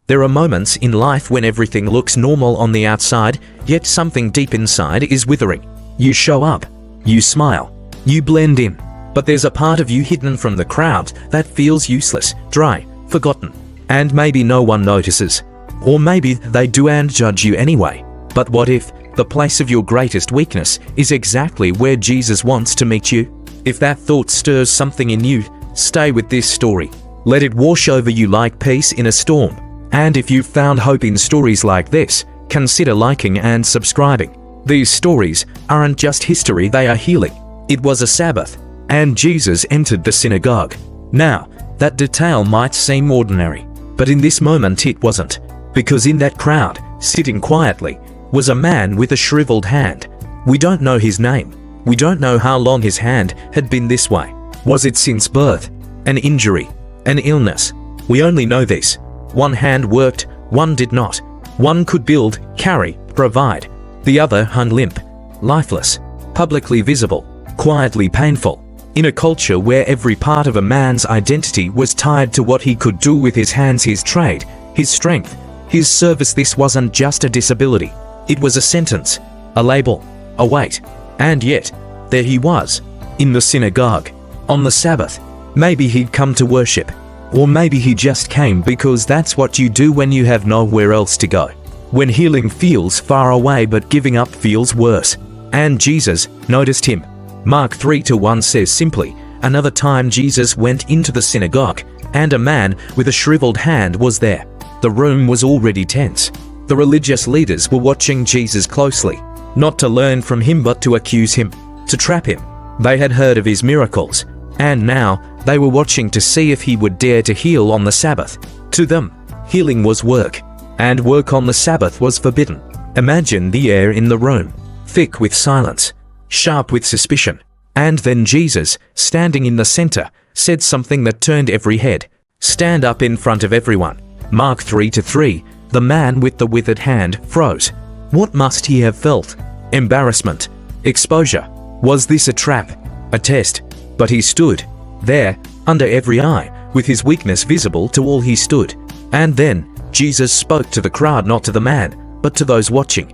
There are moments in life when everything looks normal on the outside, yet something deep inside is withering. You show up, you smile, you blend in, but there's a part of you hidden from the crowd that feels useless, dry, forgotten, and maybe no one notices. Or maybe they do and judge you anyway. But what if the place of your greatest weakness is exactly where Jesus wants to meet you? If that thought stirs something in you, stay with this story. Let it wash over you like peace in a storm. And if you've found hope in stories like this, consider liking and subscribing. These stories aren't just history, they are healing. It was a Sabbath, and Jesus entered the synagogue. Now, that detail might seem ordinary, but in this moment it wasn't. Because in that crowd, sitting quietly, was a man with a shriveled hand. We don't know his name. We don't know how long his hand had been this way. Was it since birth? An injury? An illness? We only know this. One hand worked, one did not. One could build, carry, provide. The other hung limp, lifeless, publicly visible, quietly painful. In a culture where every part of a man's identity was tied to what he could do with his hands, his trade, his strength, his service, this wasn't just a disability. It was a sentence, a label, a weight. And yet, there he was, in the synagogue, on the Sabbath. Maybe he'd come to worship. Or maybe he just came because that's what you do when you have nowhere else to go. When healing feels far away but giving up feels worse. And Jesus noticed him. Mark 3:1 says simply, another time Jesus went into the synagogue, and a man with a shriveled hand was there. The room was already tense. The religious leaders were watching Jesus closely, not to learn from him but to accuse him, to trap him. They had heard of his miracles, and now they were watching to see if he would dare to heal on the Sabbath. To them, healing was work, and work on the Sabbath was forbidden. Imagine the air in the room, thick with silence, sharp with suspicion. And then Jesus, standing in the center, said something that turned every head. Stand up in front of everyone. Mark 3:3, the man with the withered hand froze. What must he have felt? Embarrassment, exposure. Was this a trap, a test? But he stood there, under every eye, with his weakness visible to all. He stood. And then Jesus spoke to the crowd, not to the man, but to those watching.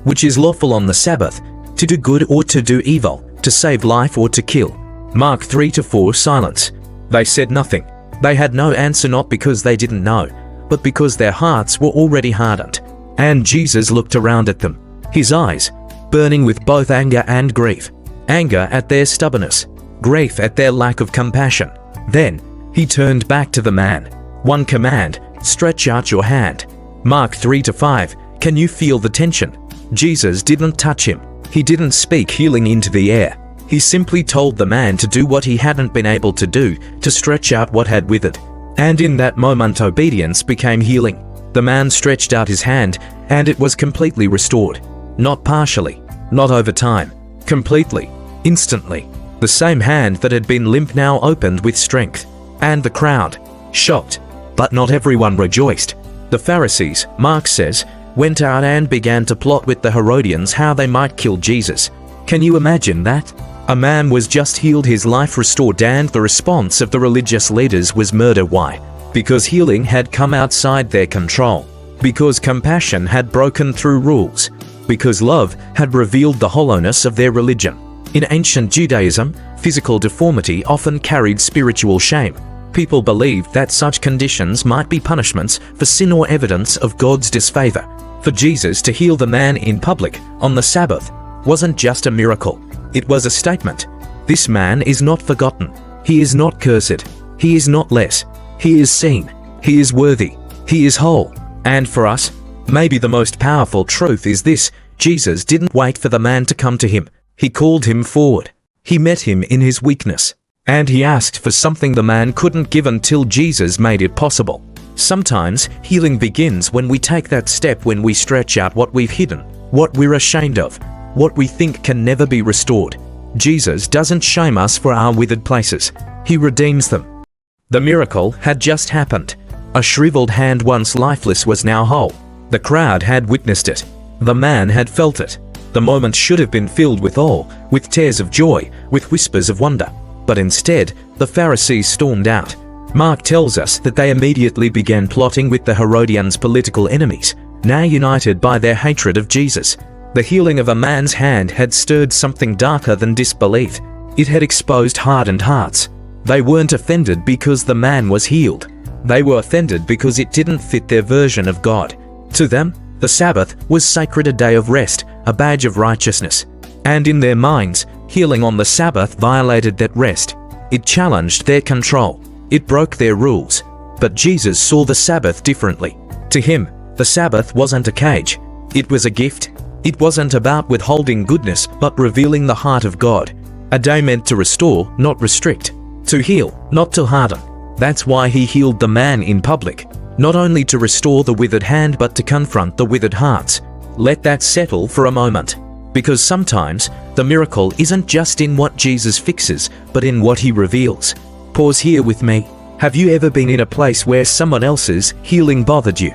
Which is lawful on the Sabbath, to do good or to do evil, to save life or to kill? Mark 3:4, silence. They said nothing. They had no answer, not because they didn't know, but because their hearts were already hardened. And Jesus looked around at them, his eyes burning with both anger and grief. Anger at their stubbornness, grief at their lack of compassion. Then he turned back to the man. One command, stretch out your hand. Mark 3:5, can you feel the tension? Jesus didn't touch him. He didn't speak healing into the air. He simply told the man to do what he hadn't been able to do, to stretch out what had withered. And in that moment, obedience became healing. The man stretched out his hand, and it was completely restored. Not partially, not over time, completely, instantly. The same hand that had been limp now opened with strength. And the crowd, shocked, but not everyone rejoiced. The Pharisees, Mark says, went out and began to plot with the Herodians how they might kill Jesus. Can you imagine that? A man was just healed, his life restored, and the response of the religious leaders was murder. Why? Because healing had come outside their control. Because compassion had broken through rules. Because love had revealed the hollowness of their religion. In ancient Judaism, physical deformity often carried spiritual shame. People believed that such conditions might be punishments for sin or evidence of God's disfavor. For Jesus to heal the man in public on the Sabbath wasn't just a miracle. It was a statement. This man is not forgotten. He is not cursed. He is not less. He is seen. He is worthy. He is whole. And for us, maybe the most powerful truth is this: Jesus didn't wait for the man to come to him. He called him forward. He met him in his weakness. And he asked for something the man couldn't give until Jesus made it possible. Sometimes healing begins when we take that step, when we stretch out what we've hidden, what we're ashamed of, what we think can never be restored. Jesus doesn't shame us for our withered places. He redeems them. The miracle had just happened. A shriveled hand, once lifeless, was now whole. The crowd had witnessed it. The man had felt it. The moment should have been filled with awe, with tears of joy, with whispers of wonder. But instead, the Pharisees stormed out. Mark tells us that they immediately began plotting with the Herodians' political enemies, now united by their hatred of Jesus. The healing of a man's hand had stirred something darker than disbelief. It had exposed hardened hearts. They weren't offended because the man was healed. They were offended because it didn't fit their version of God. To them, the Sabbath was sacred, a day of rest, a badge of righteousness. And in their minds, healing on the Sabbath violated that rest. It challenged their control. It broke their rules. But Jesus saw the Sabbath differently. To him, the Sabbath wasn't a cage. It was a gift. It wasn't about withholding goodness, but revealing the heart of God. A day meant to restore, not restrict. To heal, not to harden. That's why he healed the man in public. Not only to restore the withered hand, but to confront the withered hearts. Let that settle for a moment. Because sometimes, the miracle isn't just in what Jesus fixes, but in what he reveals. Pause here with me. Have you ever been in a place where someone else's healing bothered you?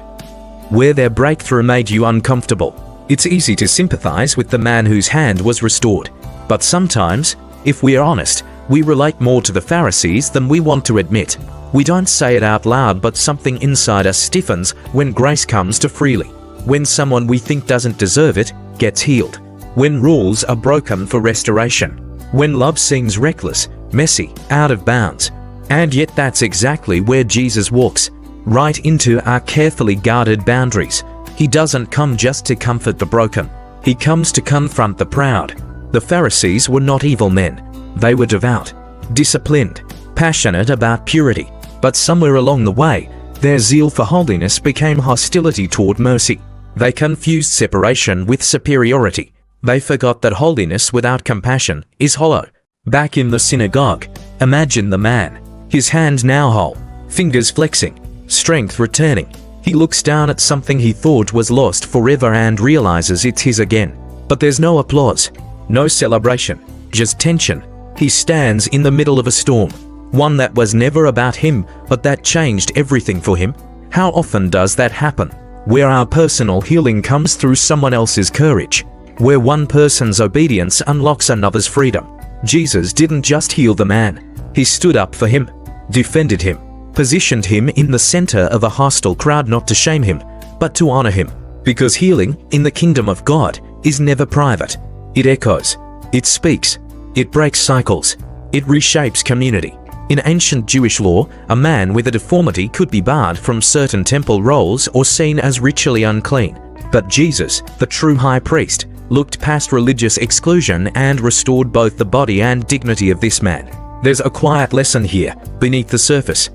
Where their breakthrough made you uncomfortable? It's easy to sympathize with the man whose hand was restored. But sometimes, if we are honest, we relate more to the Pharisees than we want to admit. We don't say it out loud, but something inside us stiffens when grace comes too freely. When someone we think doesn't deserve it gets healed. When rules are broken for restoration. When love seems reckless, messy, out of bounds. And yet that's exactly where Jesus walks. Right into our carefully guarded boundaries. He doesn't come just to comfort the broken. He comes to confront the proud. The Pharisees were not evil men. They were devout, disciplined, passionate about purity. But somewhere along the way, their zeal for holiness became hostility toward mercy. They confused separation with superiority. They forgot that holiness without compassion is hollow. Back in the synagogue, imagine the man. His hand now whole, fingers flexing, strength returning. He looks down at something he thought was lost forever and realizes it's his again. But there's no applause, no celebration, just tension. He stands in the middle of a storm. One that was never about him, but that changed everything for him. How often does that happen? Where our personal healing comes through someone else's courage. Where one person's obedience unlocks another's freedom. Jesus didn't just heal the man. He stood up for him, defended him, positioned him in the center of a hostile crowd, not to shame him, but to honor him. Because healing in the kingdom of God is never private. It echoes. It speaks. It breaks cycles. It reshapes community. In ancient Jewish law, a man with a deformity could be barred from certain temple roles or seen as ritually unclean. But Jesus, the true high priest, looked past religious exclusion and restored both the body and dignity of this man. There's a quiet lesson here, beneath the surface.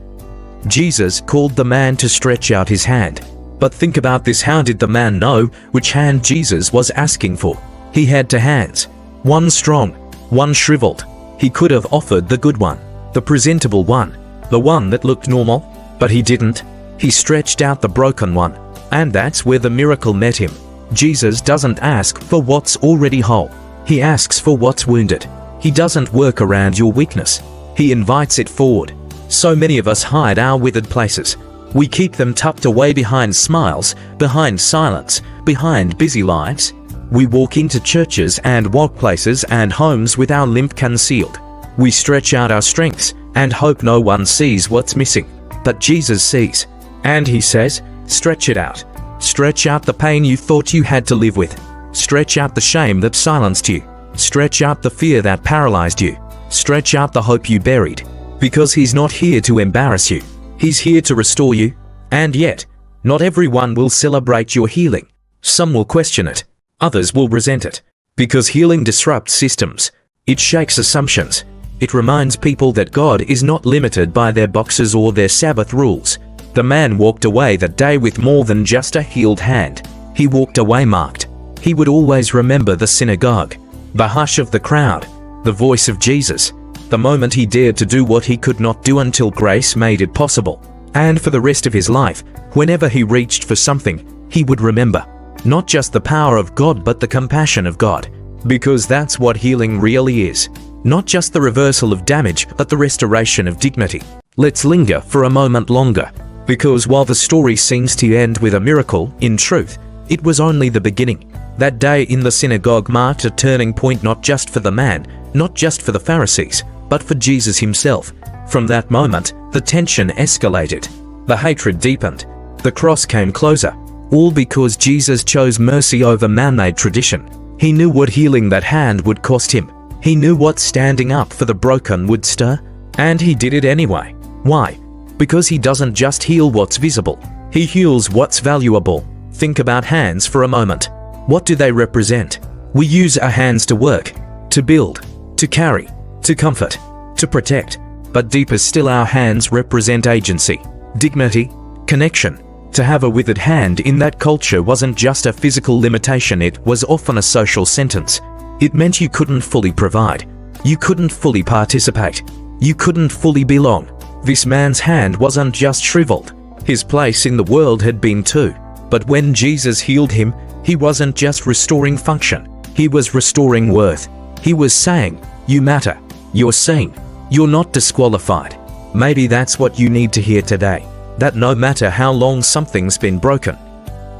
Jesus called the man to stretch out his hand. But think about this: how did the man know which hand Jesus was asking for? He had two hands. One strong, one shriveled. He could have offered the good one. The presentable one, the one that looked normal, but he didn't. He stretched out the broken one, and that's where the miracle met him. Jesus doesn't ask for what's already whole. He asks for what's wounded. He doesn't work around your weakness. He invites it forward. So many of us hide our withered places. We keep them tucked away behind smiles, behind silence, behind busy lives. We walk into churches and workplaces and homes with our limp concealed. We stretch out our strengths and hope no one sees what's missing. But Jesus sees. And he says, stretch it out. Stretch out the pain you thought you had to live with. Stretch out the shame that silenced you. Stretch out the fear that paralyzed you. Stretch out the hope you buried. Because he's not here to embarrass you. He's here to restore you. And yet, not everyone will celebrate your healing. Some will question it. Others will resent it. Because healing disrupts systems. It shakes assumptions. It reminds people that God is not limited by their boxes or their Sabbath rules. The man walked away that day with more than just a healed hand. He walked away marked. He would always remember the synagogue, the hush of the crowd, the voice of Jesus, the moment he dared to do what he could not do until grace made it possible. And for the rest of his life, whenever he reached for something, he would remember not just the power of God but the compassion of God. Because that's what healing really is. Not just the reversal of damage, but the restoration of dignity. Let's linger for a moment longer. Because while the story seems to end with a miracle, in truth, it was only the beginning. That day in the synagogue marked a turning point, not just for the man, not just for the Pharisees, but for Jesus himself. From that moment, the tension escalated. The hatred deepened. The cross came closer. All because Jesus chose mercy over man-made tradition. He knew what healing that hand would cost him. He knew what standing up for the broken would stir. And he did it anyway. Why? Because he doesn't just heal what's visible. He heals what's valuable. Think about hands for a moment. What do they represent? We use our hands to work, to build, to carry, to comfort, to protect. But deeper still, our hands represent agency, dignity, connection. To have a withered hand in that culture wasn't just a physical limitation, it was often a social sentence. It meant you couldn't fully provide. You couldn't fully participate. You couldn't fully belong. This man's hand wasn't just shriveled. His place in the world had been too. But when Jesus healed him, he wasn't just restoring function. He was restoring worth. He was saying, you matter. You're seen. You're not disqualified. Maybe that's what you need to hear today. That no matter how long something's been broken,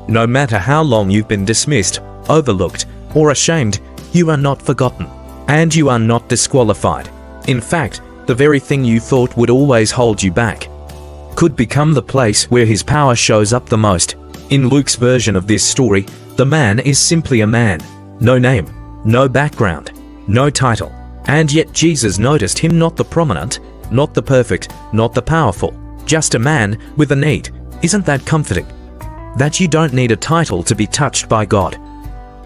no matter how long you've been dismissed, overlooked, or ashamed, you are not forgotten. And you are not disqualified. In fact, the very thing you thought would always hold you back could become the place where his power shows up the most. In Luke's version of this story, the man is simply a man. No name, no background, no title. And yet Jesus noticed him, not the prominent, not the perfect, not the powerful, just a man with a need. Isn't that comforting? That you don't need a title to be touched by God.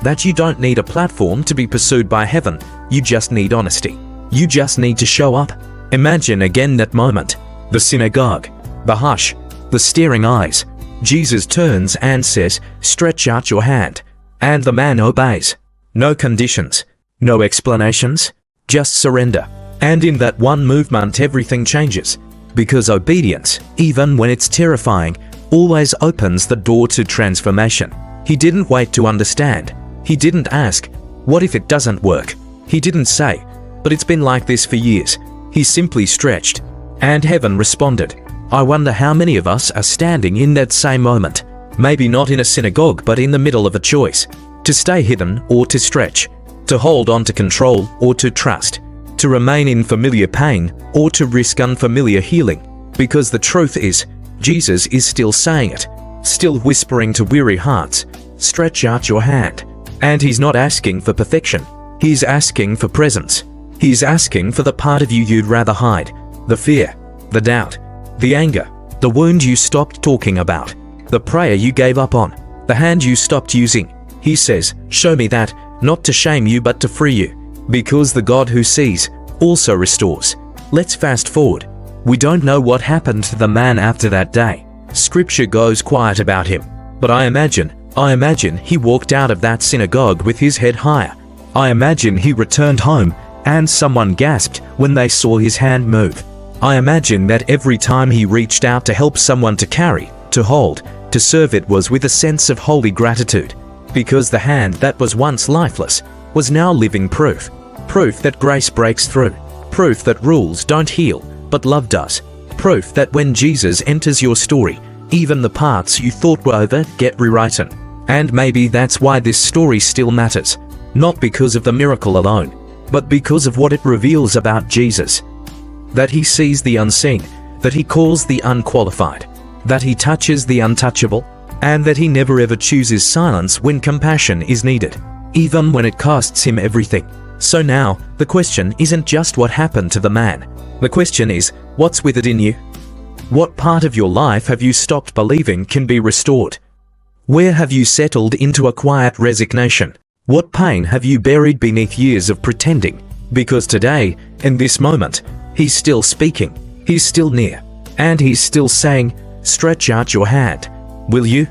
That you don't need a platform to be pursued by heaven. You just need honesty. You just need to show up. Imagine again that moment. The synagogue, the hush, the staring eyes. Jesus turns and says, stretch out your hand. And the man obeys. No conditions, no explanations, just surrender. And in that one movement everything changes. Because obedience, even when it's terrifying, always opens the door to transformation. He didn't wait to understand. He didn't ask, what if it doesn't work? He didn't say, but it's been like this for years. He simply stretched, and heaven responded. I wonder how many of us are standing in that same moment. Maybe not in a synagogue, but in the middle of a choice. To stay hidden or to stretch. To hold on to control or to trust. To remain in familiar pain or to risk unfamiliar healing. Because the truth is, Jesus is still saying it. Still whispering to weary hearts, stretch out your hand. And he's not asking for perfection. He's asking for presence. He's asking for the part of you you'd rather hide. The fear, the doubt, the anger, the wound you stopped talking about, the prayer you gave up on, the hand you stopped using. He says, show me that, not to shame you but to free you. Because the God who sees also restores. Let's fast forward. We don't know what happened to the man after that day. Scripture goes quiet about him. But I imagine he walked out of that synagogue with his head higher. I imagine he returned home and someone gasped when they saw his hand move. I imagine that every time he reached out to help someone, to carry, to hold, to serve, it was with a sense of holy gratitude. Because the hand that was once lifeless was now living proof. Proof that grace breaks through. Proof that rules don't heal, but love does. Proof that when Jesus enters your story, even the parts you thought were over get rewritten. And maybe that's why this story still matters. Not because of the miracle alone, but because of what it reveals about Jesus. That he sees the unseen, that he calls the unqualified, that he touches the untouchable, and that he never ever chooses silence when compassion is needed, even when it costs him everything. So now, the question isn't just what happened to the man. The question is, what's withered in you? What part of your life have you stopped believing can be restored? Where have you settled into a quiet resignation? What pain have you buried beneath years of pretending? Because today, in this moment, he's still speaking, he's still near, and he's still saying, stretch out your hand. Will you?